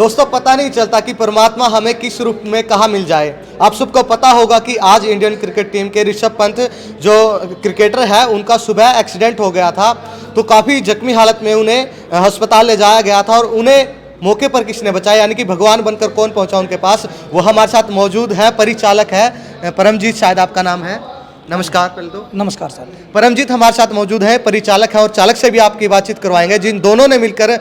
दोस्तों पता नहीं चलता कि परमात्मा हमें किस रूप में कहाँ मिल जाए। आप सबको पता होगा कि आज इंडियन क्रिकेट टीम के ऋषभ पंत जो क्रिकेटर है उनका सुबह एक्सीडेंट हो गया था, तो काफ़ी जख्मी हालत में उन्हें अस्पताल ले जाया गया था और उन्हें मौके पर किसने बचाया, यानी कि भगवान बनकर कौन पहुंचा उनके पास, वो हमारे साथ मौजूद है। परिचालक है परमजीत, शायद आपका नाम है। नमस्कार। पहले तो नमस्कार सर। परमजीत हमारे साथ मौजूद है, परिचालक है और चालक से भी आपकी बातचीत करवाएंगे, जिन दोनों ने मिलकर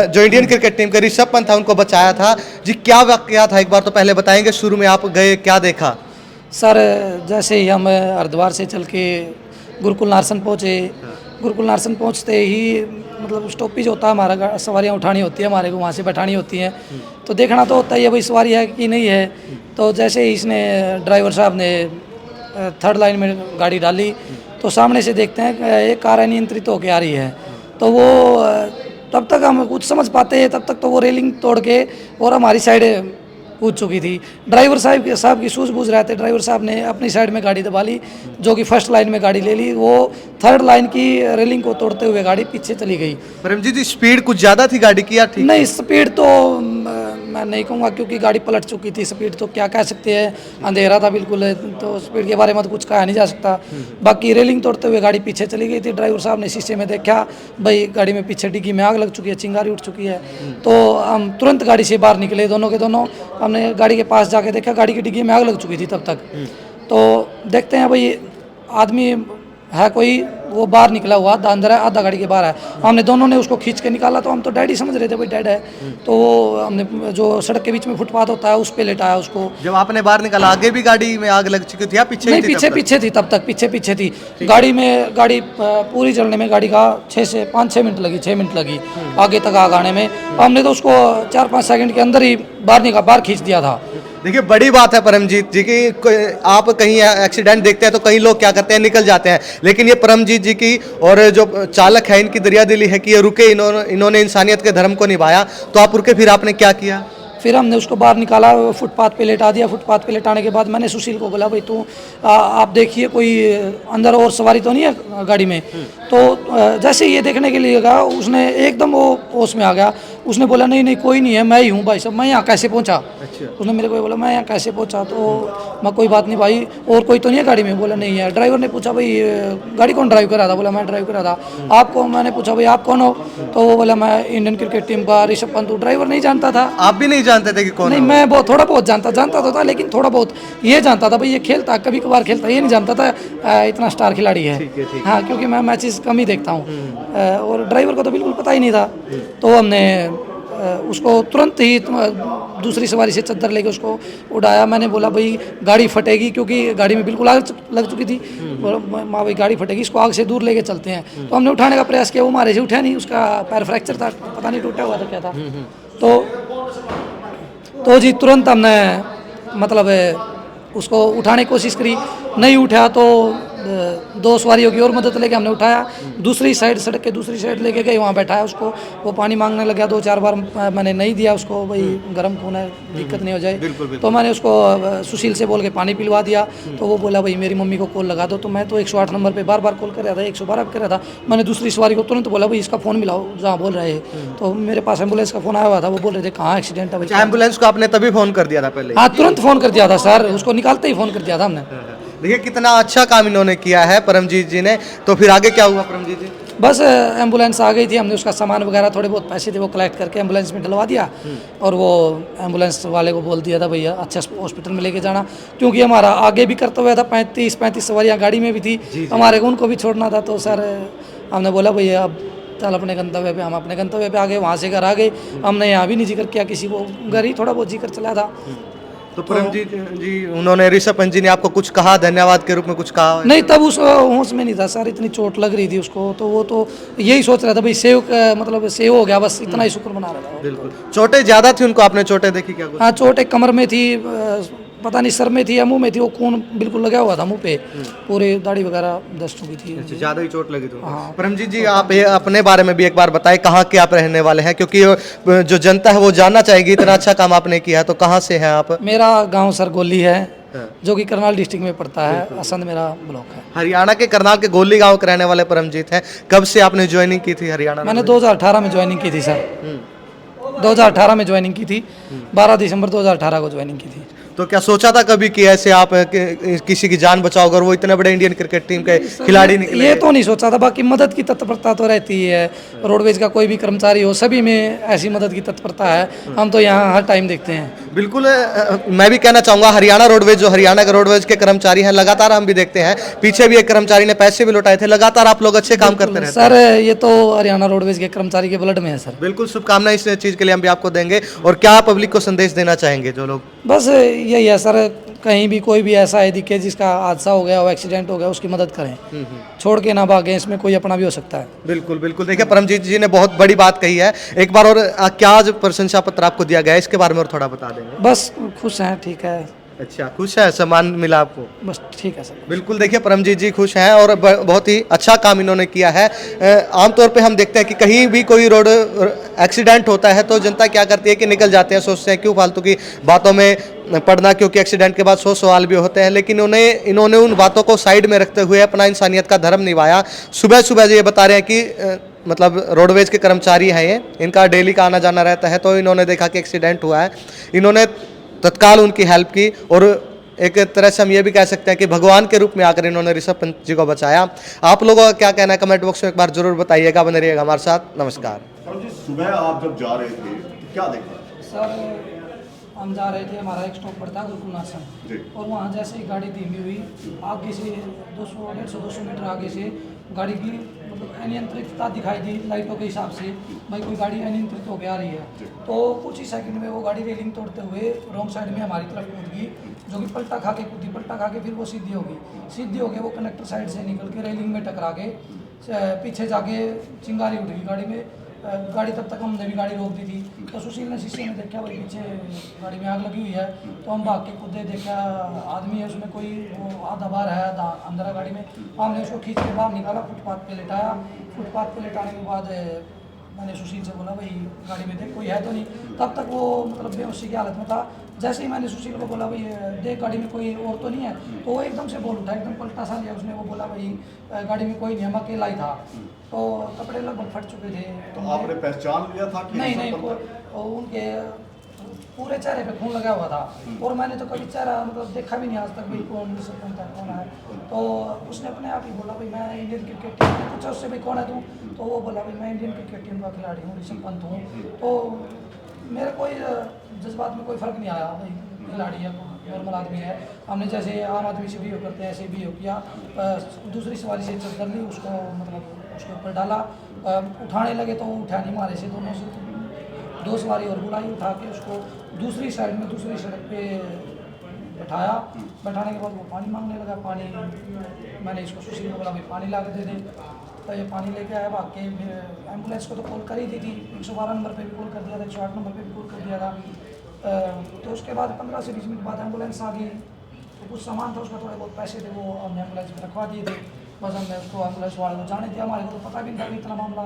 जो इंडियन क्रिकेट टीम के ऋषभ पंत था उनको बचाया था। जी क्या वाकया था, एक बार तो पहले बताएंगे, शुरू में आप गए क्या देखा? सर जैसे ही हम हरिद्वार से चल के गुरुकुल नारसन पहुँचे, गुरुकुल नारसन पहुँचते ही मतलब स्टॉपेज होता है हमारा, सवारियाँ उठानी होती है हमारे को, वहाँ से बैठानी होती हैं, तो देखना तो होता ही है भाई सवारी है कि नहीं है। तो जैसे ही इसने ड्राइवर साहब ने थर्ड लाइन में गाड़ी डाली तो सामने से देखते हैं कि एक कार अनियंत्रित होकर आ रही है, तो वो तब तक हम कुछ समझ पाते हैं, तब तक तो वो रेलिंग तोड़ के और हमारी साइड कूद चुकी थी। ड्राइवर साहब की सूझबूझ रहे थे, ड्राइवर साहब ने अपनी साइड में गाड़ी दबा ली, जो कि फर्स्ट लाइन में गाड़ी ले ली, वो थर्ड लाइन की रेलिंग को तोड़ते हुए गाड़ी पीछे चली गई। परमजीत जी स्पीड कुछ ज़्यादा थी गाड़ी की या ठीक? नहीं स्पीड तो मैं नहीं कहूँगा, क्योंकि गाड़ी पलट चुकी थी। स्पीड तो क्या कह सकते हैं, अंधेरा था बिल्कुल, तो स्पीड के बारे में तो कुछ कहा नहीं जा सकता। बाकी रेलिंग तोड़ते हुए गाड़ी पीछे चली गई थी। ड्राइवर साहब ने शीशे में देखा भाई गाड़ी में पीछे डिग्गी में आग लग चुकी है, चिंगारी उठ चुकी है, तो हम तुरंत गाड़ी से बाहर निकले, दोनों के दोनों। हमने गाड़ी के पास जाके देखा गाड़ी की डिग्गी में आग लग चुकी थी तब तक। तो देखते हैं भाई आदमी है कोई, वो बाहर निकला हुआ अंदर है, आधा गाड़ी के बाहर है। हमने दोनों ने उसको खींच के निकाला, तो हम तो डैडी समझ रहे थे भाई डेड है, तो वो हमने जो सड़क के बीच में फुटपाथ होता है उस पे लेटाया उसको। जब आपने बाहर निकाला आगे भी गाड़ी में आग लग चुकी थी या पीछे? नहीं पीछे थी तब तक, पीछे थी गाड़ी पूरी जलने में गाड़ी का 6 से 5-6 मिनट लगी, 6 मिनट लगी आगे तक आग आने में। हमने तो उसको 4-5 सेकंड के अंदर ही बाहर खींच दिया था। देखिए बड़ी बात है परमजीत जी की, आप कहीं एक्सीडेंट देखते हैं तो कई लोग क्या करते हैं निकल जाते हैं, लेकिन ये परमजीत जी की और जो चालक है इनकी दरिया दिली है कि ये रुके, इन्होंने इंसानियत के धर्म को निभाया। तो आप रुके, फिर आपने क्या किया? फिर हमने उसको बाहर निकाला, फुटपाथ पे लेटा दिया। फुटपाथ पे लेटाने के बाद मैंने सुशील को बोला भाई तू आप देखिए कोई अंदर और सवारी तो नहीं है गाड़ी में। तो जैसे ये देखने के लिए गया, उसने एकदम वो होश में आ गया, उसने बोला नहीं नहीं कोई नहीं है, मैं ही हूँ भाई साहब, मैं यहाँ कैसे पहुँचा। अच्छा। उसने मेरे को बोला मैं यहाँ कैसे पहुँचा, तो मैं कोई बात नहीं भाई, और कोई तो नहीं है गाड़ी में? बोला नहीं है। ड्राइवर ने पूछा भाई गाड़ी कौन ड्राइव कर रहा था? बोला मैं ड्राइव कर रहा था। आपको? मैंने पूछा भाई आप कौन हो? तो वो बोला मैं इंडियन क्रिकेट टीम का ऋषभ पंत। ड्राइवर नहीं जानता था। आप भी नहीं जानते थे कि कौन? नहीं मैं बहुत थोड़ा बहुत जानता तो था, लेकिन थोड़ा बहुत ये जानता था भाई ये खेलता कभी कभार खेलता, ये नहीं जानता था इतना स्टार खिलाड़ी है। ठीक है। हाँ, क्योंकि मैं मैचेस कम ही देखता हूँ, और ड्राइवर को तो बिल्कुल पता ही नहीं था। तो हमने उसको तुरंत ही दूसरी सवारी से चद्दर लेके उसको उड़ाया। मैंने बोला भाई गाड़ी फटेगी, क्योंकि गाड़ी में बिल्कुल आग लग चुकी थी। माँ भाई गाड़ी फटेगी, इसको आग से दूर लेके चलते हैं। तो हमने उठाने का प्रयास किया, वो हमारे से उठा नहीं, उसका पैर फ्रैक्चर था, पता नहीं टूटा हुआ था क्या था। तो जी तुरंत हमने मतलब उसको उठाने की कोशिश करी, नहीं उठा, तो 2 सवारियों की और मदद लेके हमने उठाया। दूसरी साइड, सड़क के दूसरी साइड लेके गए, वहाँ बैठाया उसको। वो पानी मांगने लगा 2-4 बार, मैंने नहीं दिया उसको, भाई गर्म खून है, दिक्कत नहीं हो जाए। तो मैंने उसको सुशील से बोल के पानी पिलवा दिया। तो वो बोला भाई मेरी मम्मी को कॉल लगा दो। तो मैं तो 108 नंबर पे बार बार कॉल कर रहा था, 112 कर रहा था। मैंने दूसरी सवारी को तुरंत बोला भाई इसका फ़ोन मिलाओ जहाँ बोल रहे हैं। तो मेरे पास एम्बुलेंस का फ़ोन आया हुआ था, वो बोल रहे थे कहाँ एक्सीडेंट है। एम्बुलेंस को आपने तभी फोन कर दिया था पहले? हाँ तुरंत फ़ोन कर दिया था सर, उसको निकालते ही फ़ोन कर दिया था हमने। देखिए कितना अच्छा काम इन्होंने किया है परमजीत जी ने। तो फिर आगे क्या हुआ परमजीत जी? बस एम्बुलेंस आ गई थी, हमने उसका सामान वगैरह थोड़े बहुत पैसे थे वो कलेक्ट करके एम्बुलेंस में डलवा दिया, और वो एम्बुलेंस वाले को बोल दिया था भैया अच्छे हॉस्पिटल में लेके जाना, क्योंकि हमारा आगे भी करता हुआ था, 35 सवारियाँ गाड़ी में भी थी, हमारे को उनको भी छोड़ना था। तो सर हमने बोला भैया अब चल अपने गंतव्य पे। हम अपने गंतव्य पे आ गए, वहाँ से घर आ गए। हमने यहाँ भी नहीं जिक्र किया किसी को, घर ही थोड़ा बहुत जिक्र चला था। तो परमजीत जी उन्होंने, ऋषभ पंत जी ने आपको कुछ कहा, धन्यवाद के रूप में कुछ कहा? नहीं तब उस होश में नहीं था सर, इतनी चोट लग रही थी उसको, तो वो तो यही सोच रहा था भाई सेव मतलब सेव हो गया, बस इतना ही शुक्र मना रहा था। बिल्कुल। चोटें ज़्यादा थी उनको, आपने चोटें देखी क्या? हाँ चोट एक कमर में थी, पता नहीं सर में थी या मुंह में थी, वो खून बिल्कुल लगा हुआ था मुंह पे, पूरे दाढ़ी वगैरह दस चुकी थी। अच्छा, ज़्यादा ही चोट लगी तो। हाँ। परमजीत जी आप ये अपने बारे में भी एक बार बताएं, कहाँ के आप रहने वाले हैं, क्योंकि जो जनता है वो जानना चाहेगी, इतना अच्छा काम आपने किया है। तो कहाँ से हैं आप? मेरा गाँव सर गोली है, जो कि करनाल डिस्ट्रिक्ट में पड़ता है, असंध मेरा ब्लॉक है। हरियाणा के करनाल के गोली गांव के रहने वाले परमजीत हैं। कब से आपने ज्वाइनिंग की थी हरियाणा में? मैंने 2018 में ज्वाइनिंग की थी सर। 2018 में ज्वाइनिंग की थी, 12 दिसंबर 2018 को ज्वाइनिंग की थी। तो क्या सोचा था कभी कि ऐसे आप किसी की जान बचाओगे, और वो इतने बड़े इंडियन क्रिकेट टीम के खिलाड़ी निकले? ये तो नहीं सोचा था, बाकी मदद की तत्परता तो रहती ही है। रोडवेज का कोई भी कर्मचारी हो, सभी में ऐसी मदद की तत्परता है। हम तो यहाँ हर टाइम देखते हैं। बिल्कुल। मैं भी कहना चाहूँगा, हरियाणा रोडवेज, जो हरियाणा के रोडवेज के कर्मचारी हैं, लगातार हम भी देखते हैं, पीछे भी एक कर्मचारी ने पैसे भी लौटाए थे। लगातार आप लोग अच्छे काम करते रहते हैं सर, ये तो हरियाणा रोडवेज के कर्मचारी के ब्लड में है सर। बिल्कुल। शुभकामनाएं इस चीज़ के लिए हम भी आपको देंगे। और क्या आप पब्लिक को संदेश देना चाहेंगे, जो लोग? बस यही है सर, कहीं भी कोई भी ऐसा है दिखे जिसका हादसा हो गया हो, एक्सीडेंट हो गया, उसकी मदद करें, छोड़ के ना भागें। इसमें कोई अपना भी हो सकता है। बिल्कुल बिल्कुल। देखिए, परमजीत जी ने बहुत बड़ी बात कही है। एक बार और क्या आज प्रशंसा पत्र आपको दिया गया है, इसके बारे में और थोड़ा बता देंगे? बस खुश हैं, ठीक है। अच्छा, खुश है, सम्मान मिला आपको? बस ठीक है सर। बिल्कुल। देखिए, परमजीत जी खुश हैं और बहुत ही अच्छा काम इन्होंने किया है। आमतौर पे हम देखते हैं कि कहीं भी कोई रोड एक्सीडेंट होता है तो जनता क्या करती है कि निकल जाते हैं, सोचते हैं क्यों फालतू की बातों में पड़ना, क्योंकि एक्सीडेंट के बाद 100 सवाल भी होते हैं। लेकिन इन्होंने उन बातों को साइड में रखते हुए अपना इंसानियत का धर्म निभाया। सुबह सुबह ये बता रहे हैं कि मतलब रोडवेज के कर्मचारी हैं ये, इनका डेली का आना जाना रहता है, तो इन्होंने देखा कि एक्सीडेंट हुआ है, इन्होंने तत्काल उनकी हेल्प की। और एक तरह से हम ये भी कह सकते हैं कि भगवान के रूप में आकर इन्होंने ऋषभ पंत जी को बचाया। आप लोगों का क्या कहना है, कमेंट बॉक्स में एक बार जरूर बताइएगा। बने रहिएगा हमारे साथ। नमस्कार। जी, सुबह आप जब जा रहे थे तो क्या देखा? सर, हम जा रहे थे, हमारा एक स्टॉप पड़ता है गुरुकुल नासन, और वहाँ जैसे ही गाड़ी धीमी हुई, आगे से 150-200 मीटर आगे से गाड़ी की मतलब अनियंत्रितता दिखाई दी लाइटों के हिसाब से, भाई कोई गाड़ी अनियंत्रित होकर आ रही है। तो कुछ ही सेकंड में वो गाड़ी रेलिंग तोड़ते हुए रॉन्ग साइड में हमारी तरफ कूद गई, जो कि पलटा खा के कूदी। पलटा खा के फिर वो सीधी हो गई, सीधी हो गई, वो कनेक्टर साइड से निकल के रेलिंग में टकरा के पीछे जाके चिंगारी उठ गई गाड़ी में। गाड़ी तब तक हमने भी गाड़ी रोक दी थी, तो सुशील ने शीशे में देखा भाई पीछे गाड़ी में आग लगी हुई है। तो हम भाग के कूदे, देखा आदमी है उसमें, कोई वो आधा बाहर है आधा अंदर है गाड़ी में। हमने उसको खींच के बाहर निकाला, फुटपाथ पे लेटाया। फुटपाथ पे लेटाने के बाद मैंने सुशील से बोला भाई गाड़ी में देख कोई है तो नहीं। तब तक वो मतलब बेहोशी की हालत में था। जैसे ही मैंने सुशील को बोला भाई देख गाड़ी में कोई और तो नहीं है, तो वो एकदम से बोल उठा, एकदम पलटा सा लिया उसने। वो बोला भाई गाड़ी में कोई नहीं, हम अकेला ही था। तो कपड़े लगभग फट चुके थे। तो आपने पहचान लिया था कि नहीं, उनके पूरे चेहरे पे खून लगा हुआ था, और मैंने तो कभी चेहरा मतलब देखा भी नहीं आज तक, भाई कौन ऋषभ पंत है, कौन है। तो उसने अपने आप ही बोला भाई मैं इंडियन क्रिकेट टीम में, पूछा उससे भाई कौन है तू, तो वो बोला भाई मैं इंडियन क्रिकेट टीम का खिलाड़ी हूँ, ऋषभ पंत हूँ। तो मेरे कोई जज्बात में कोई फ़र्क नहीं आया, भाई खिलाड़ी है, नॉर्मल आदमी है। हमने जैसे आम आदमी से बिहेव करते हैं ऐसे बिहेव किया। दूसरी सवारी से चल कर ली, उसको मतलब उसके ऊपर डाला, उठाने लगे तो उठा नहीं, मारे से दोनों से 2 सवारी और बुलाई, उठा के उसको दूसरी साइड में दूसरी सड़क पे बैठाया। बैठाने के बाद वो पानी मांगने लगा। पानी मैंने इसको सुशील को बोला भाई पानी ला के दे दे, तो ये पानी लेके आया। भाग के एम्बुलेंस को तो कॉल कर ही दी थी, 112 नंबर पे भी कॉल कर दिया था, 108 नंबर पे भी कॉल कर दिया था। तो उसके बाद 15 से 20 मिनट बाद एम्बुलेंस आ गई। तो कुछ सामान था उसमें, थोड़े बहुत पैसे थे, वो हमने एम्बुलेंस में रखवा दिए थे। बस हमने उसको एम्बुलेंस वाले को जाने दिया। हमारे को तो पता भी नहीं था कि इतना मामला